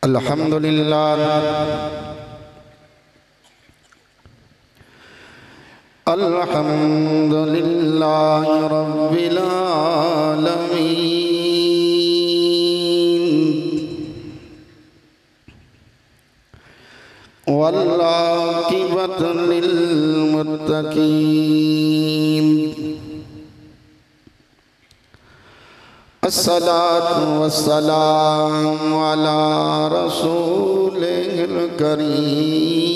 अल्हम्दुलिल्लाह अल्हम्दुलिल्लाह रब्बिल आलमीन वल आक़िबतु लिल मुत्तक़ीन अस्सलातु वस्सलामु अला रसूलिल करीम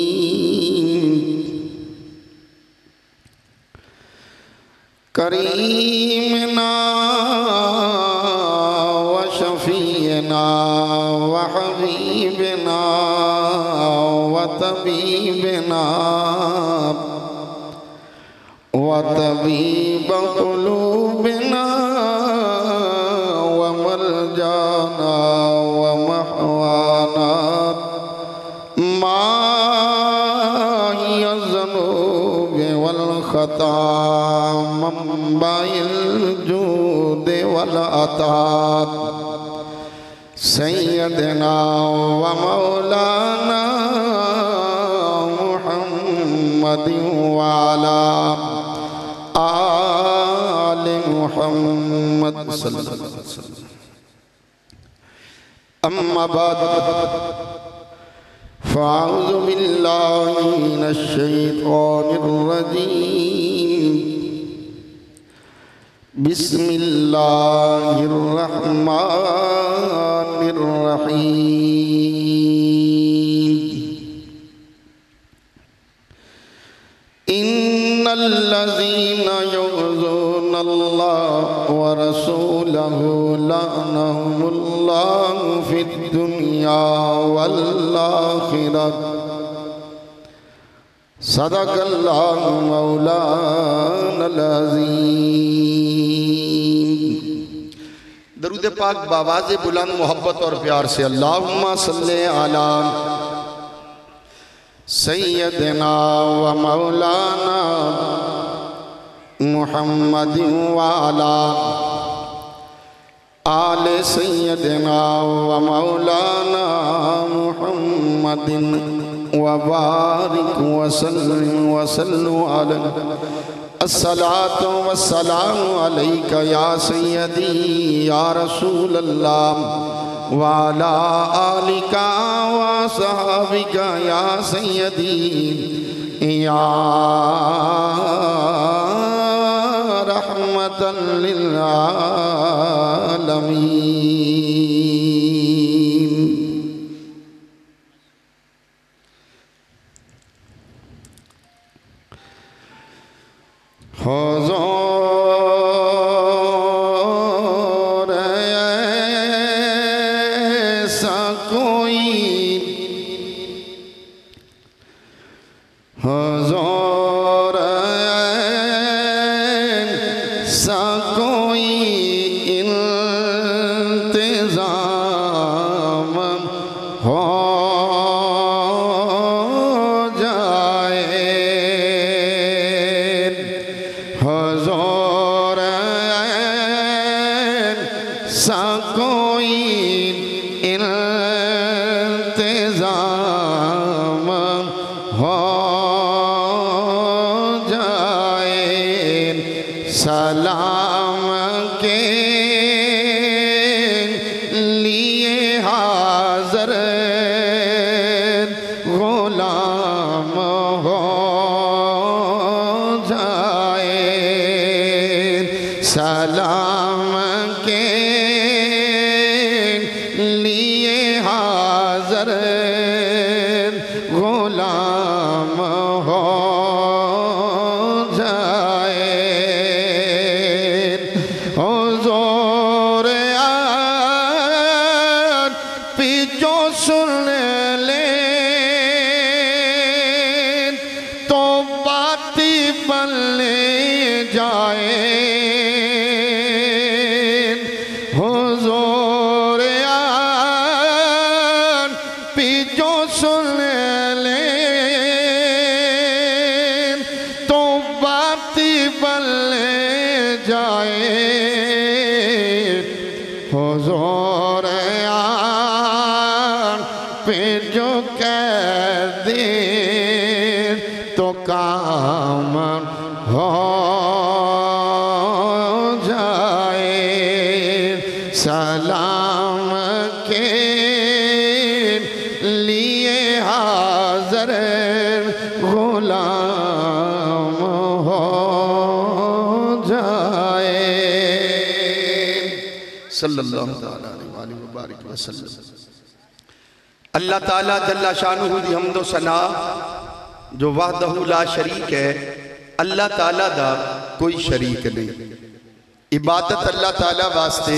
करीमना व शफीना व हबीबना व तबीबना व तबीब क़ुलूबिना व मलजाना व महवाना माहियज़्ज़ुनूब वल ख़ता मंबाइल जूद वल अता सय्यदना व मौलाना मुहम्मद व अला आले मुहम्मद सल्लल्लाहु अलैहि वसल्लम। अम्मा बाद फ़अऊज़ु बिल्लाहि मिनश शैतानिर रजीम बिस्मिल्लाहिर रहमानिर रहीम। इन्नल्लज़ीना युज़ूनल्लाह व रसूलहु लअनहुमुल्लाहु फिद्दुनिया वल आखिरह सदक़ल्लाहु मौलानल अज़ीम। दरूद पाक बावाज़े बुलंद मोहब्बत और प्यार से अल्लाहुम्मा सल्ले अला सय्यदना व मौलाना मुहम्मद व अला आले सय्यदना व मौलाना मुहम्मदिन व बारिक वसल्लिम वसल्लु अलैहि। अस्सलातु वस्सलामु अलैका या सय्यदी या रसूल अल्लाह व अला आलिका व सहाबिका या सय्यदी या रहमतल लिल आलमीन। हुज़ूर ऐसा कोई हुज़ूर ऐसा कोई इंतज़ाम हो जाए हुज़ूर ऐसा कोई इंतज़ाम हो जाए सलाम के लिए हाज़र गुलाम हो जाए सलाम के लिए हाज़र गुलाम हो जाए हुज़ूर पीछो सुन ले तो बाती बदले जाए हुज़ूर पीछो सुन ले तो बाती बदले जाए कह दे तो काम हो जाए। सलाम के लिए हाज़र गुलाम हो जाए। सल्लल्लाहु अलैहि वसल्लम। अल्लाह ताला जल्ला शानुहु दी हम्द व सना जो वहदहु ला शरीक है। अल्लाह ताला दा कोई शरीक नहीं। इबादत अल्लाह ताला वास्ते,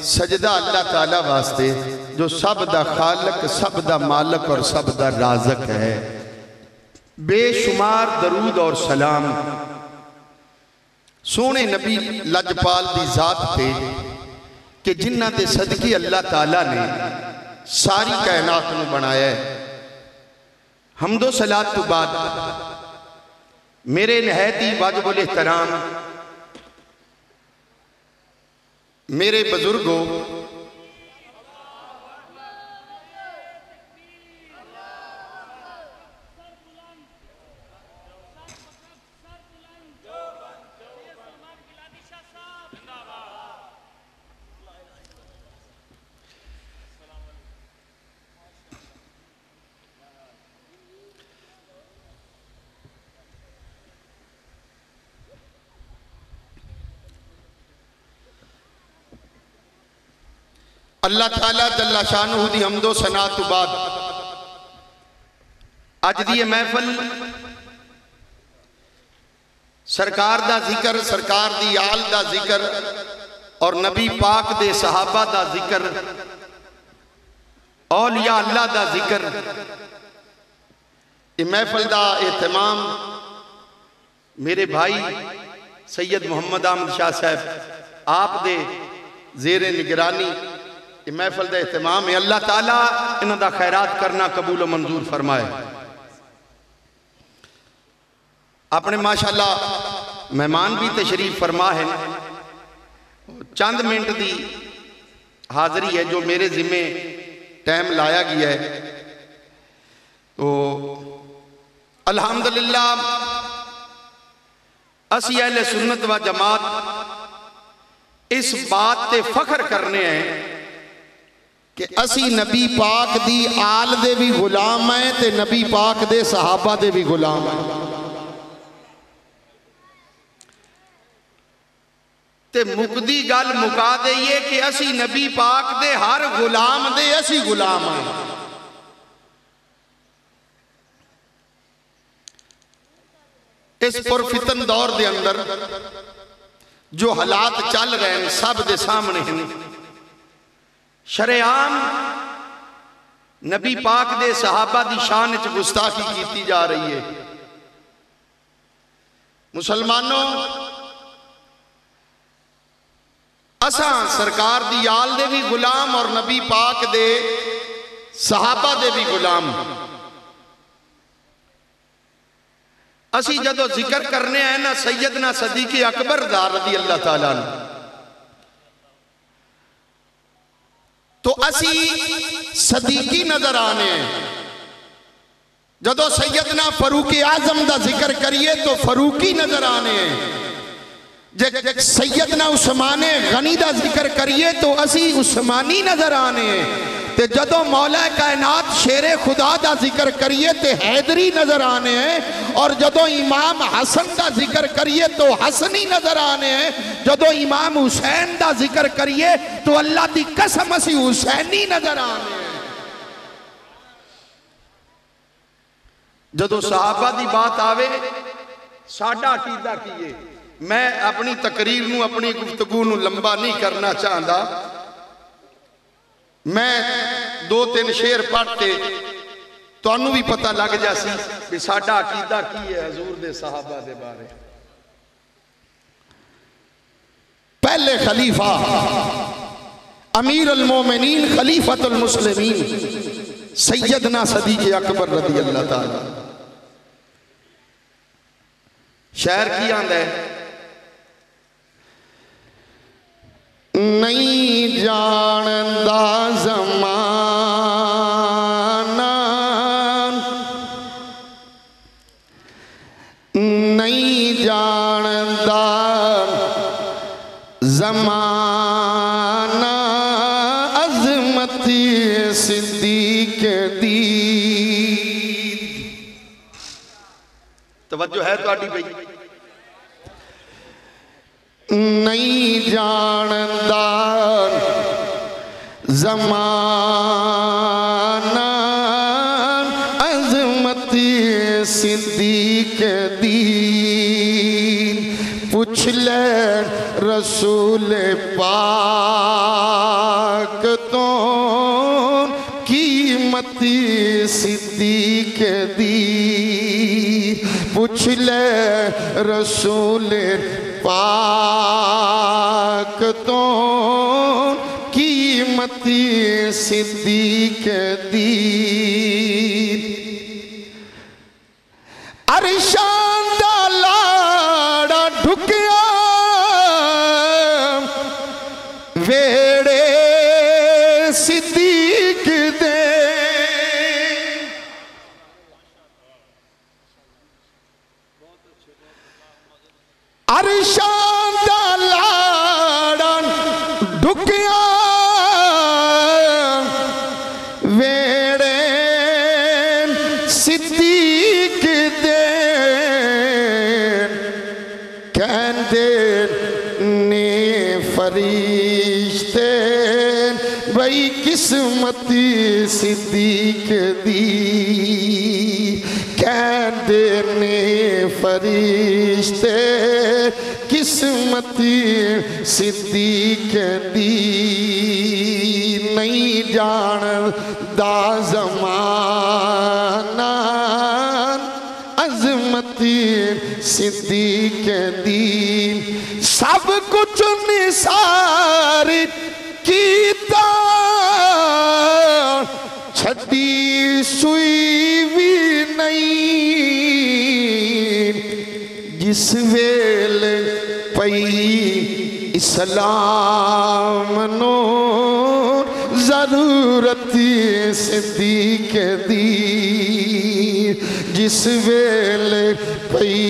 सजदा अल्लाह ताला वास्ते जो सब दा खालक, सब दा मालक और सब दा राज़क है। बेशुमार दरूद और सलाम सोने नबी लजपाल दी जात पे कि जिन्हां दे सदके अल्लाह ताला ने सारी कायनात में बनाया है। हमदो सलात तो बाद मेरे नहायती वाजिबुल एहतराम मेरे बुजुर्गों, अल्लाह ताला जल्ला शानुहु दी हम्दो सना तो बाद अज दी महफिल सरकार दा जिक्र, सरकार दी आल दा जिक्र और नबी पाक दे सहाबा दा जिक्र, औलिया अल्लाह दा जिक्र, ये महफिल दा एहतमाम मेरे भाई सैयद मोहम्मद अहमद शाह साहब आप दे जेरे निगरानी महफिल का एहतमाम है। अल्लाह ताला इन्हां दा खैरात करना कबूल मंजूर फरमाए। अपने माशाअल्लाह मेहमान भी तशरीफ फरमा है। चंद मिनट की हाज़री है जो मेरे जिम्मे टाइम लाया गया है। तो अल्हम्दुलिल्लाह असी अहले सुन्नत व जमात इस बात ते फख्र करने हैं कि असी नबी पाक दी आल दे भी गुलाम हैं ते नबी पाक दे सहाबा दे भी गुलाम हैं। ते मुकदी गल मुका दईए कि असी नबी पाक दे हर गुलाम दे असी गुलाम हैं। इस पुरफितन दौर दे अंदर जो हालात चल रहे हैं सब दे सामने हैं। शरेआम नबी पाक दे सहाबा दी शान च गुस्ताखी की जा रही है। मुसलमानों, असा सरकार दी आल दे भी गुलाम और नबी पाक दे सहाबा दे भी गुलाम। असी जदों जिक्र करने हैं ना सैयदना सदीक़ अकबर दा रज़ी अल्लाह ताला अन्हु, तो असी सदीकी नजर आने। जदों सैयदना फरूक आजम का जिक्र करिए तो फरूकी नजर आने। जे सैयदना उस्माने गनी का जिक्र करिए तो असी उस्मानी नजर आने। ते जदों मौला कायनात शेरे खुदा का जिक्र करिए तो हैदरी नजर आने। और जदों इमाम हसन का जिक्र करिए तो हसनी नजर आने। जदों इमाम हुसैन का जिक्र करिए तो अल्लाह की कसम असी हुसैनी नजर आने। जदों सहाबा की बात आवे साडा अकीदा की है। मैं अपनी तकरीर नूं, अपनी गुफ्तगू नूं लंबा नहीं करना चाहता। मैं दो तीन शेर पढ़ते तुहानू भी पता लग जासी भी साडा अकीदा की है हजूर दे सहाबा दे बारे। पहले खलीफा अमीर अल मोमिनीन खलीफतुल मुस्लिमीन सैयदना सदीक़ अकबर रज़ी अल्लाह ताला। शायर की आंदा है, नहीं जानदा ज़माना ज़माना अज़मती सिद्दीक़ दी। तवज्जो है तुहाडी भाई? नहीं जानदा ज़माना अज़मती सिद्दीक़ दी। पूछ ले रसूल पाक तो कीमती सिद्दीक़ दी। पूछ ले रसूल पाक तो कीमती सिद्दीक़ दी। अरशां दा लाड़ा ढुकिया वेड़े सिद्दीक़ दे। अरशां दा लाड़ा ढुकिया वेड़े सिद्दीक़ दे। कहंदे ने फरिश्ते बई किस्मती सिद्दीक़ दी। कहंदे ने फरिश्ते किस्मती सिद्दीक़ दी। नहीं जानदा ज़माना अज़मती सिद्दीक़ दी। सब कुछ निसार कीता छड़ी सुई भी नहीं। जिस वेले पई इस्लाम नो ज़रूरत सिद्दीक़ दी। जिस वेले पई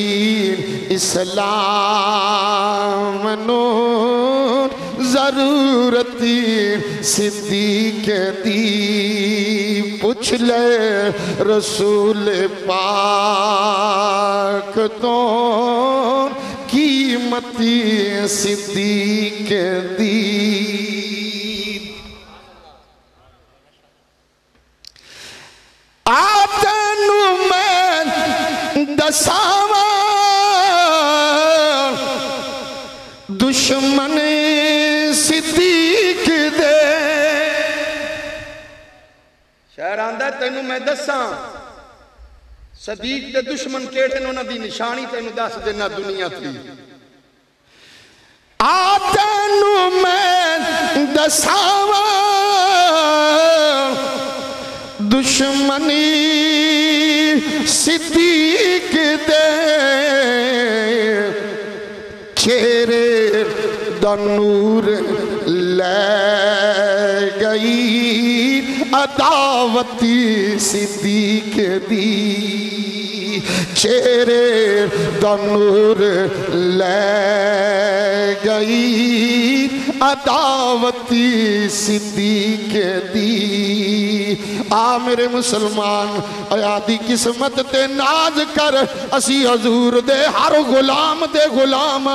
इस्लाम नो ज़रूरत सिद्दीक़ दी। पूछ ले रसूल पाक तो कीमती सिद्दीक़ दी। आतनु मैं दसावा दुश्मन सिद्दीक़ दे। शायर आंदा तेनू मैं दसा सदीक दे दुश्मन केड़े ने उन्हां दी निशानी तेनू दस देना दुनिया थी। आ तेनू मैं दसावा दुश्मनी सिद्दीक़ दे। चेहरे दा नूर ले गई अदावती सिद्दीक़ दी। चेहरे दा नूर ले गई अदावती सिद्दीक़ दी। आ मेरे मुसलमान आदि किस्मत ते नाज कर। असी हजूर दे हर गुलाम दे गुलाम।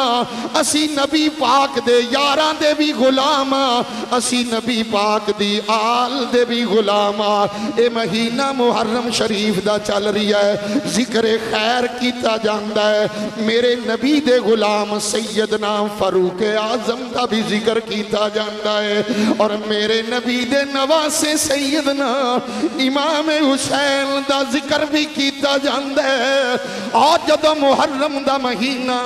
असी नबी पाक दे यारां दे भी गुलाम। असी नबी पाक दी आल दे भी गुलाम। ए महीना मुहर्रम शरीफ दा चल रही है। जिक्र खैर कीता जांदा है। मेरे नबी दे गुलाम सैयदना फारूक आजम दा भी जिक्र कीता जांदा है। और मेरे नबी दे नवासे सैयदना इमाम हुसैन दा जिक्र भी कीता जांदा है। और जदों मुहर्रम दा महीना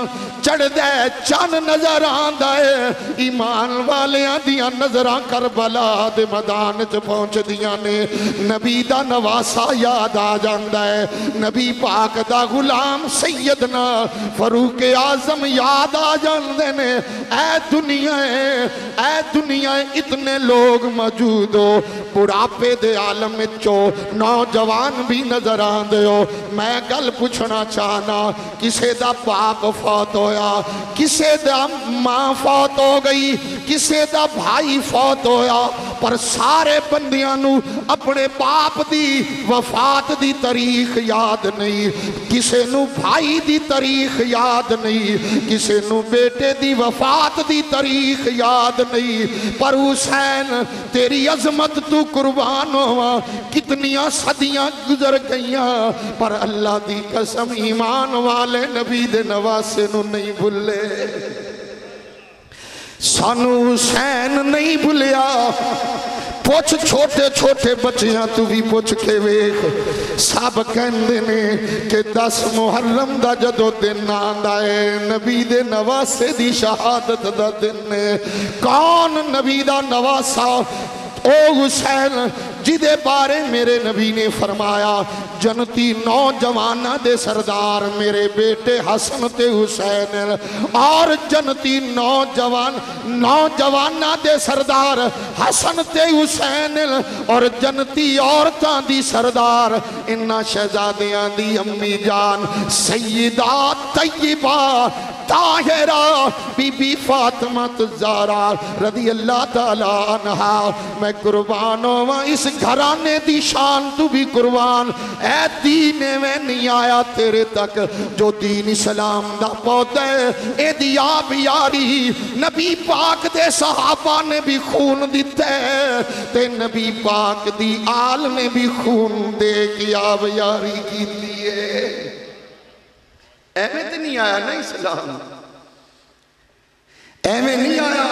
चढ़दा है चंद नजर आंदा है। ईमान वालियां दियां नजरां करबला दे मैदान च पहुंचदियां ने। नबी दा नवासा याद आ जांदा है। नबी पाक पाक दा गुलाम सैयदना फरूक आजम याद आ जाते ने। ऐ दुनिया इतने लोग मौजूद हो, बुढ़ापे दे आलम चो नौजवान भी नजर आंदे हो। मैं गल पूछना चाहना, किसे दा बाप फौत होया, किसे दा मां फौत हो गई, किसे दा भाई फौत होया, पर सारे बंदियां नू अपने बाप दी वफात दी तारीख याद नहीं, किसे नू भाई दी तारीख याद नहीं, किसे नू बेटे दी वफात दी तारीख याद नहीं। पर हुसैन तेरी अजमत तू कुर्बान होवा, कितनियां सदियां गुजर गईयां, पर अल्लाह दी कसम ईमान वाले नबी दे नवासे नू नहीं भुले। सानू हुसैन नहीं भुलिया। पुछ छोटे छोटे बच्चियां तू भी पुछ के वेख, सब कहंदे ने कि 10 मुहर्रम दा जदों दिन आंदा है नबी दे नवासे दी शहादत दा दिन है। कौन नबी दा नवासा? ओ हुसैन जिदे बारे मेरे नबी ने फरमाया, जनती नौजवाना दे सरदार मेरे बेटे हसन ते हुसैन, और जनती नौजवाना दे सरदार हसन ते हुसैन, और जनती औरतां दी सरदार इन्ना शहजादियां दी अम्मी जान सैयदा तैयबा ताहिरा बीबी फातिमा ज़हरा रज़ी अल्लाह ताला अन्हा। मैं कुर्बान होवां इस घराने दी शान तू भी कुर्बान। ऐ दीन में नहीं आया तेरे तक जो दीन इस्लाम दा पौधा है, एदी आब यारी नबी पाक दे सहाबा ने भी खून दिता है, ते नबी पाक दी आल ने भी खून दे के आब यारी की है। एवें तो नहीं आया ना इस्लाम, एवें नहीं आया।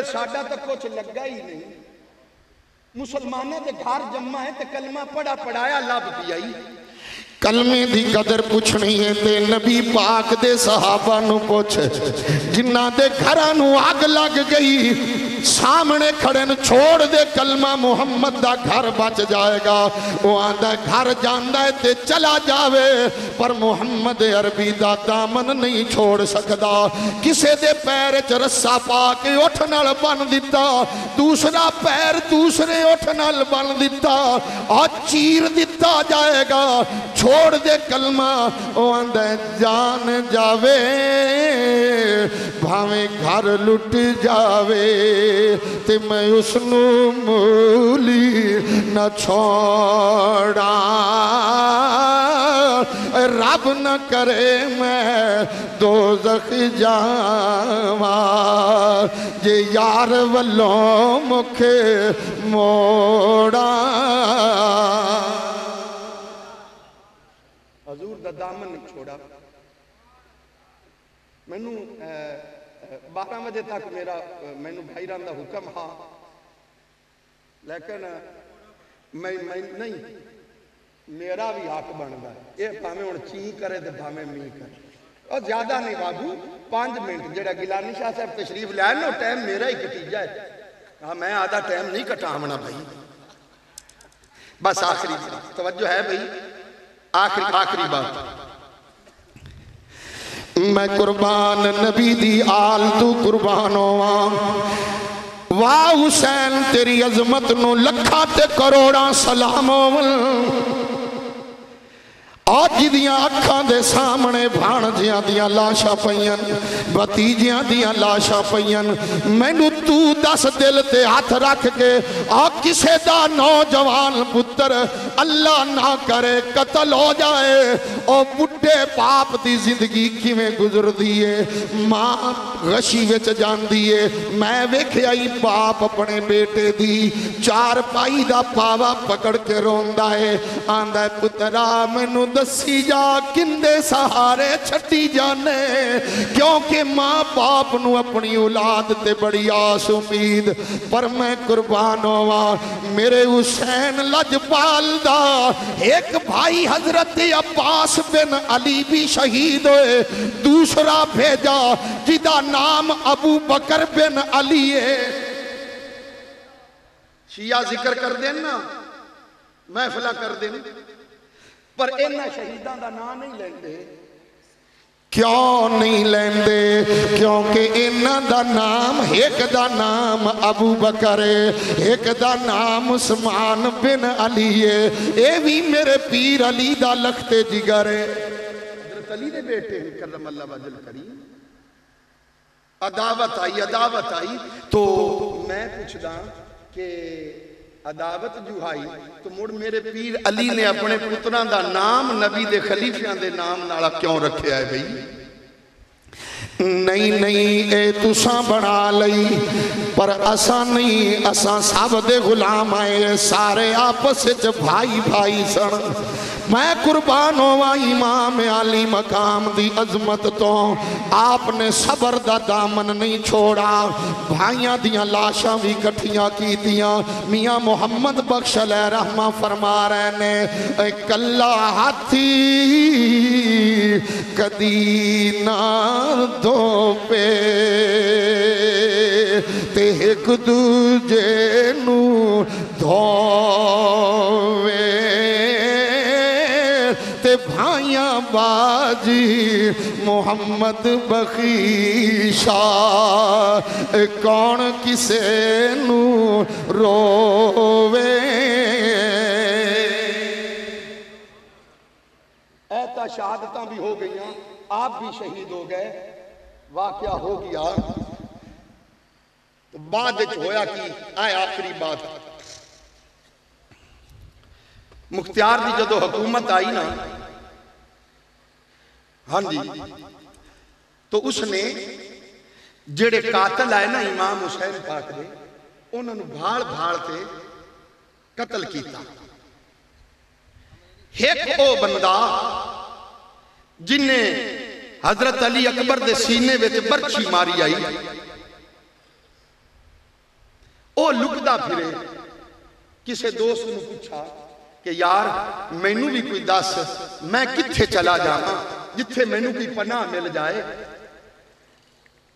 साडा तो कुछ लगा ही नहीं। मुसलमानों के घर जम्मा है तो कलमा पढ़ा पढ़ाया लब पियाई। कलमे की कदर पूछनी है ते नबी पाक दे सहाबा नू पुछ, जिन्ना दे घरां नू अग लग गई सामने खड़े न, छोड़ दे कलमा मुहम्मद दा घर बच जाएगा। वो आंदा घर जांदा है ते चला जावे, पर मुहम्मद अरबी दा दामन नहीं छोड़ सकदा। किसे दे पैर च रस्सा पा के उठ नाल बन दिता, दूसरा पैर दूसरे उठ नाल बन दिता और चीर दिता जाएगा। छोड़ दे कलमा। वो आंदा जान जावे भावे घर लुट जावे, ते मैं उसनू मूली न छोड़ा। रब न करे मैं दोज़ख जावा, जे यार वल्लों मुखे मोड़ा। हजूर दा दामन नहीं छोड़ा। मैनू 12 बजे तक मेरा मैनू भाई राम दा हुक्म हा, लेकिन मैं नहीं, मेरा भी हक बनता ये भावें हुण ची करे तो भावें मी करे। और ज्यादा नहीं बाबू 5 मिनट जो गिलानी शाह साहब तशरीफ लैन नो टाइम मेरा ही कटीजा है। हाँ मैं आधा टाइम नहीं कटावना भाई, बस आखिरी तवज्जो है भाई, आखिरी बात। मैं कुर्बान नबी दी आल तू कुर्बान होवा। वाह हुसैन तेरी अजमत नू लखा ते करोड़ा सलाम होवन। आज दियां अखां दे सामने भाणजियां दियां लाशां पईयां, भतीजियां दियां लाशां पईयां। मैनू तू दस दिल ते हाथ रख के आ किसे दा नौजवान पुत्र अल्लाह ना करे कतल हो जाए, ओ बुढ़े बाप दी जिंदगी किवें गुजरदी है। मां गशी विच जांदी है। मैं वेखिया ही बाप अपने बेटे दी चारपाई दा पावा पकड़ के रोंदा है, आंदा पुत्रा मैनू दसी जा किंदे सहारे छड्डी जाने, क्योंकि मां बाप नू अपनी औलाद ते बड़ी आस उम्मीद। पर मैं कुर्बान होवा मेरे हुसैन लजपाल दा एक भाई हजरत अब्बास बिन अली भी शहीद होए, दूसरा भेजा जिदा नाम अबू बकर बिन अली है। शिया जिक्र कर देना, महफिला कर देना, पर इन्हां शहीदां दा नाम नहीं लेंदे। क्यों नहीं लेंदे? क्योंकि इन्हां दा नाम, एक दा नाम अबू बकर है, एक दा नाम उस्मान बिन अली है। ये भी मेरे पीर अली दा लखते जिगर है, हज़रत अली दे बेटे हैं करमल्लाह वजल करीम। अदावत आई तो मैं पूछदा कि अदावत जुहाई तो मुड़ मेरे पीर अली ने अपने पुत्रां दा नाम नबी दे खलीफियां दे नाम नाल क्यों रखिया है भाई? नहीं नहीं, ए तुसा बना लई, पर असा नहीं, असा सब दे गुलाम आए, सारे आपस च भाई भाई सन। मैं कुर्बान होवा इमाम आली मकाम दी अजमत तो। आपने सबर दा दामन नहीं छोड़ा, भाइयां दियां लाशां भी कट्ठियां कीतियां। मियां मुहम्मद बख्श अलैह रहमा फरमा रहे ने, कल्ला हाथी कदी ना दो पे ते एक दूजे नू धोवे ते भाइयां बाजी मुहम्मद बखीशा कौन किसे नू रोवे। ऐता शहादतां भी हो गई, आप भी शहीद हो गए, वाकया हो गया। तो बाद होया कि आए आखिरी बात, मुख्तियार की जदों हुकूमत आई ना, हाँ जी, तो उसने जेड़े कातल आए ना इमाम हुसैन पाक दे, उन्होंने भाल भाल के कतल किया। एक ओ बंदा जिन्हें हजरत अली अकबर दे सीने विच बरछी मारी आई, ओ लुकदा फिरे, किसी दोस्त ने पूछा कि यार मैनू भी कोई दस, मैं किथे चला जावां जिथे मैनू कोई पनाह मिल जाए।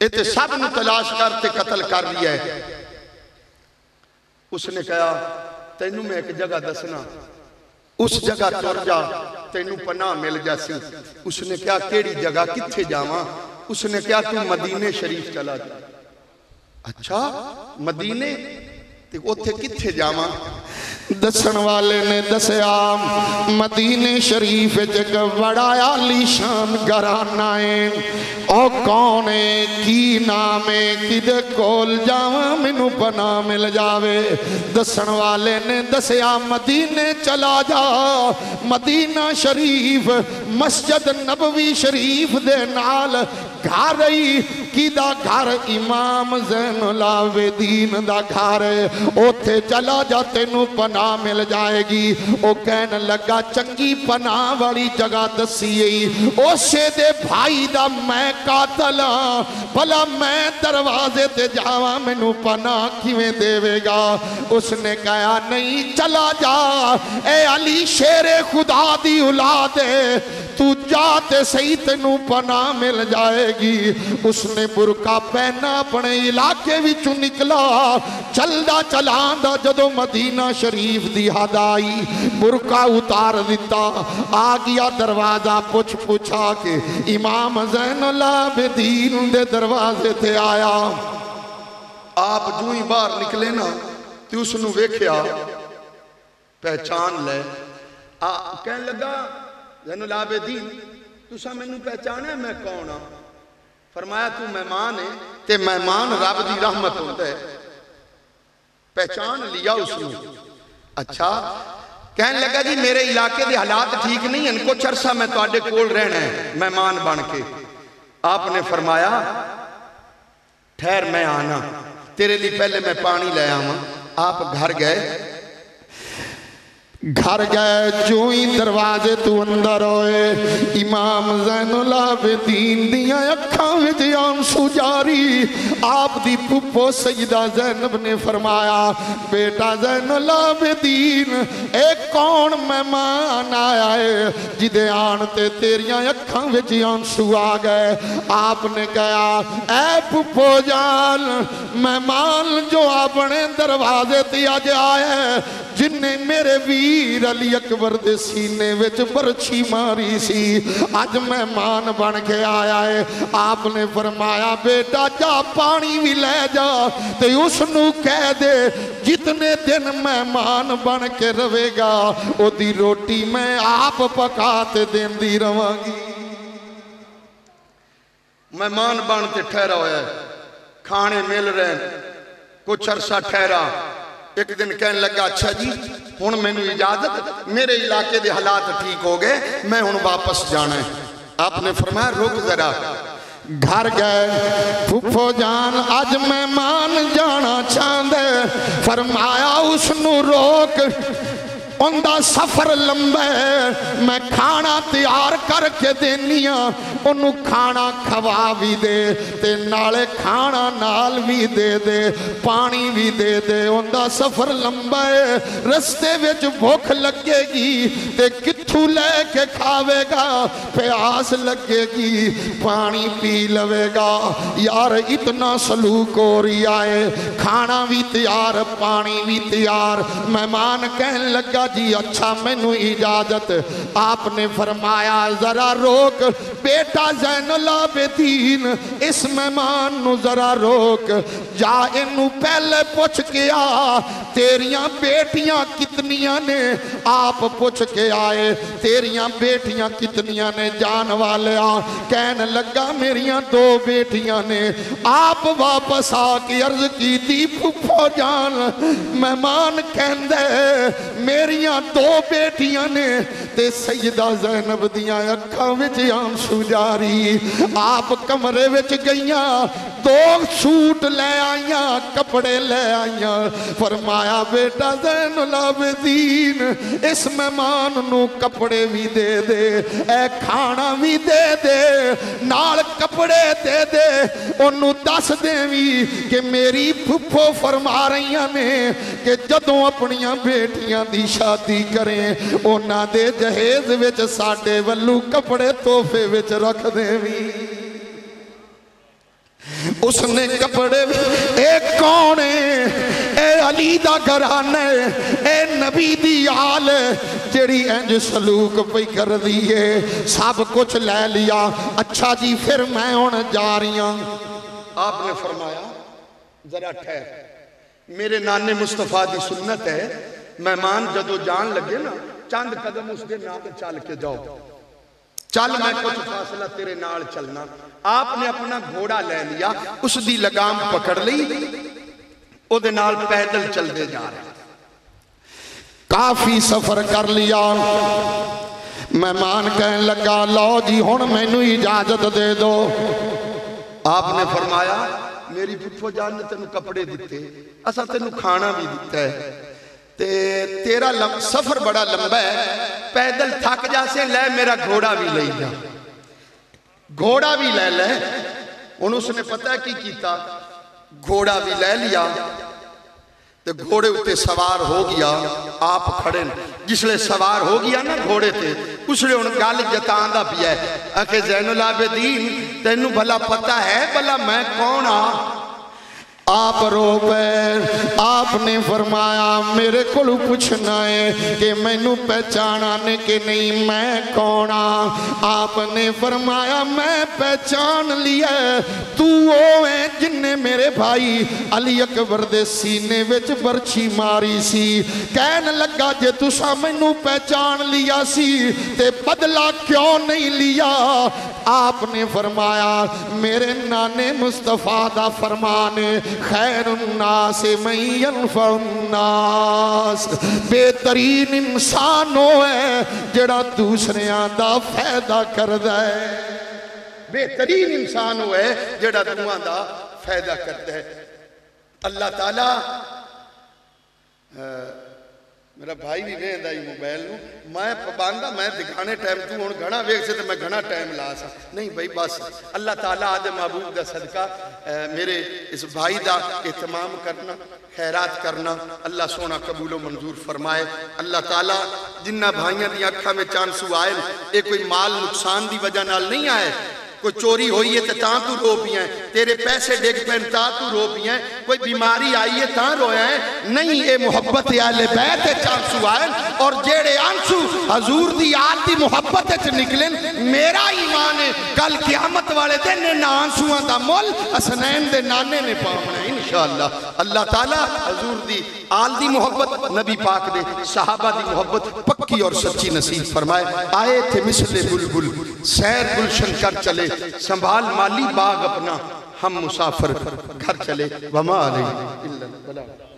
इते सब नूं तलाश करते कतल कर लिया है। उसने कहा तैनू मैं एक जगह दसना, उस जगह तुर जा, तेनू पनाह मिल जासी। उसने क्या केड़ी जगह किथे जावां? उसने क्या तू मदीने शरीफ चला जा। अच्छा मदीने ते उथे किथे जावां? दसन वाले ने दसया मदीने शरीफ एक बड़ा आलीशान घराना है। ओ कौन है, की नाम है, किदे कोल जावां मैनू पनाह मिल जावे। दसन वाले ने दसया मदीने चला जा, मदीना शरीफ मस्जिद नबवी शरीफ दे नाल घर ही, किदा घर? इमाम ज़ैनुल आबिदीन दा घर है, ओथे चला जा तेनू पनाह मिल जाएगी। ओ कहन लगा चंगी पनाह वाली जगह दसी गई, उसे दे भाई दा मैं कातल हां, भला मैं दरवाजे ते जावां मैनू पनाह किवें देवेगा? उसने कहा नहीं चला जा, ए अली शेरे खुदा दी औलाद है, तू जा ते सही तेनू पनाह मिल जाएगी। उसने बुरका पहना, अपने इलाके विचों निकला, चलदा चलांदा जदों मदीना शरीफ दी हद आई, बुरका उतार दिता, आ गया दरवाजा पूछा के इमाम ज़ैनुल आबिदीन दे दरवाजे ते आया। आप जो ही बाहर निकले ना तो उसनू वेख्या, पहचान ले, कहन लगा ज़ैनुल आबिदीन तुसा मैनू पहचाने मैं कौन हाँ? फरमाया तू मेहमान है, ते मेहमान रब दी रहमत होता है। पहचान लिया उसने। अच्छा कहन लगा जी मेरे इलाके के हालात ठीक नहीं हैं, कुछ अरसा मैं तुहाडे कोल रहना है मेहमान बन के। आपने फरमाया ठहर मैं आना, तेरे लिए पहले मैं पानी ले आवां। आप घर गए, घर गए जो ही दरवाजे तू अंदर होए, इमाम ज़ैनुल आबिदीन दियां अखां विच आंसू जारी। आप दी फुफो सैयदा ज़ैनब ने फरमाया बेटा ज़ैनुल आबिदीन ए कौन मेहमान आया है जिदे आन ते तेरियां अखां विच आंसू आ गए। आपने कहा ऐ फुफो जान मेहमान जो अपने दरवाजे ते अज आया जिन्हें मेरे वीर वीर अली अकबर दे सीने विच बरछी मारी सी। अज मेहमान बन के आया है। आपने फरमाया बेटा जा पानी भी ले जा ते उसनू कह दे जितने दिन मेहमान बन के रहेगा ओदी रोटी मैं आप पका ते देंदी रवांगी। मेहमान बन के ठहरा होया, खाने मिल रहे, कुछ अरसा ठहरा। एक दिन कहने लगा अच्छा जी हुण मैनू इजाजत, मेरे इलाके के हालात ठीक हो गए, मैं हुण वापस जाना है। आपने फरमाया रुक जरा। घर गए, फुफो जान अज मेहमान जाना चाहते, फरमाया उसनू रोक, उनका सफर लंबा है, मैं खाना तैयार करके देनी हाँ, उन्होंने खाना खवा भी दे ते नाले खाना नाल भी दे, पानी भी दे। उनका सफर लंबा है, रस्ते विच भुख लगेगी ते कित्थू लेके खावेगा, प्यास लगेगी पानी पी लवेगा। यार इतना सलूक हो रहा है, खाना भी तैयार पानी भी तैयार। मेहमान कहने लगा जी अच्छा मैनू इजाजत। आपने फरमाया जरा रोक बेटा ज़ैनुल आबिदीन, इस मेहमान नू जरा रोक, जा इनू पहले पूछ के आ तेरियां बेटियां कितनियां ने। आप पूछ के आए तेरियां बेटियां कितनियां ने जान वाले। कहने लगा मेरियां 2 बेटियां ने। आप वापस आके अर्ज की थी फुफो जान मेहमान कहंदे मेरियां 2 बेटियां ने ते सैयदा ज़ैनब दियां अखां विच आंसू जारी। आप कमरे विच गईयां, 2 सूट ले आईयां, कपड़े ले आईयां। फरमाया बेटा ज़ैनुल आबिदीन इस मेहमान नू कपड़े भी दे, ए खाना भी दे, नाल कपड़े दे। ओनू दस देवी कि मेरी फुफो फरमा रही ने कि जदों अपनियां बेटियां दी शादी करें उन्हां दे जहेज विच साडे वल्लू कपड़े तोहफे विच रख देवी। उसने कपड़े ए कौन है? ए अली दा घराना है, ए नबी दी आल जेड़ी इंज सलूक पई कर दी है। सब कुछ ले लिया। अच्छा जी फिर मैं हुण जा रही हूं। आपने फरमाया जरा ठहर, मेरे नाने मुस्तफा दी सुन्नत है मेहमान जदों जान लगे ना चंद कदम उसके नाल चल के जाओ, चल मैं कुछ फासला तेरे नाल चलना। आपने अपना घोड़ा ले लिया, उसकी लगाम पकड़ ली, ओदे नाल पैदल चलते जा रहे। काफी सफर कर लिया। मेहमान कहने लगा लो जी हुण मैनू इजाजत दे दो। आपने फरमाया मेरी फुफो जान ने तेनू कपड़े दिते, असा तेनू खाना भी दिता है, ते तेरा सफर बड़ा लंबा है, पैदल थक जासे, ले मेरा घोड़ा भी ले जा। घोड़ा भी ले ले। हुण उसने पता की कीता, घोड़ा भी ले लिया ते घोड़े उत्ते सवार हो गया। आप खड़े जिसले सवार हो गया ना घोड़े ते, उसने हुण गल जतांदा पिया आखे ज़ैनुल आबिदीन तेनू भला पता है भला मैं कौन आ? आप रो पे। आपने फरमाया मेरे को पूछना है कि मैनू पहचाना ने कि नहीं, मैं कौन आ? आपने फरमाया मैं पहचान लिया, तू वो है जिन्ने मेरे भाई अली अकबर दे सीने विच बरछी मारी सी। कहन लगा जे तुसा मैनू पहचान लिया सी ते बदला क्यों नहीं लिया? आपने फरमाया मेरे नाने मुस्तफा दा फरमान है खैरुन्नास मन यनफउन्नास, बेहतरीन इंसान वो है जेड़ा दूसरियां दा फायदा करदा है। बेहतरीन इंसान वो है जेड़ा दूसरों दा फायदा करता है। अल्लाह ताला मेरा भाई भी वेंदा ही मोबाइल नूं, मैं पाबंदा मैं दिखाने टाइम तू हुण घना वेख से तो मैं घना टाइम ला सा नहीं भाई बस। अल्लाह ताला आदे महबूब दा सदका मेरे इस भाई दा एहतमाम करना, खैरात करना अल्लाह सोना कबूलो मंजूर फरमाए। अल्लाह ताला जिन्ना भाइयों दी अखां में आंसू आए ये कोई माल नुकसान की वजह नाल नहीं आए, कोई चोरी हुई है तो तू रो पिया है, तेरे पैसे डिग पे तू रो पिया है, कोई बीमारी आई है ता रोया है। नहीं, ये मुहब्बत आले बैत आंसू आए और जेड़े आंसू हजूर दी याद दी मुहब्बत निकले, मेरा ईमान है कल क़यामत वाले दिन इन आंसुओं का मुल हसनैन दे नाने ने पावना इंशाअल्लाह। अल्लाह ताला हजूर दी आल दी मोहब्बत, नबी पाक दे सहाबा दी मोहब्बत पक्की और सच्ची नसीब फरमाए। आए थे मिसले बुलबुल सैर गुलशन कर चले, संभाल माली बाग अपना हम मुसाफिर घर चले। वमा अलैहि इल्ला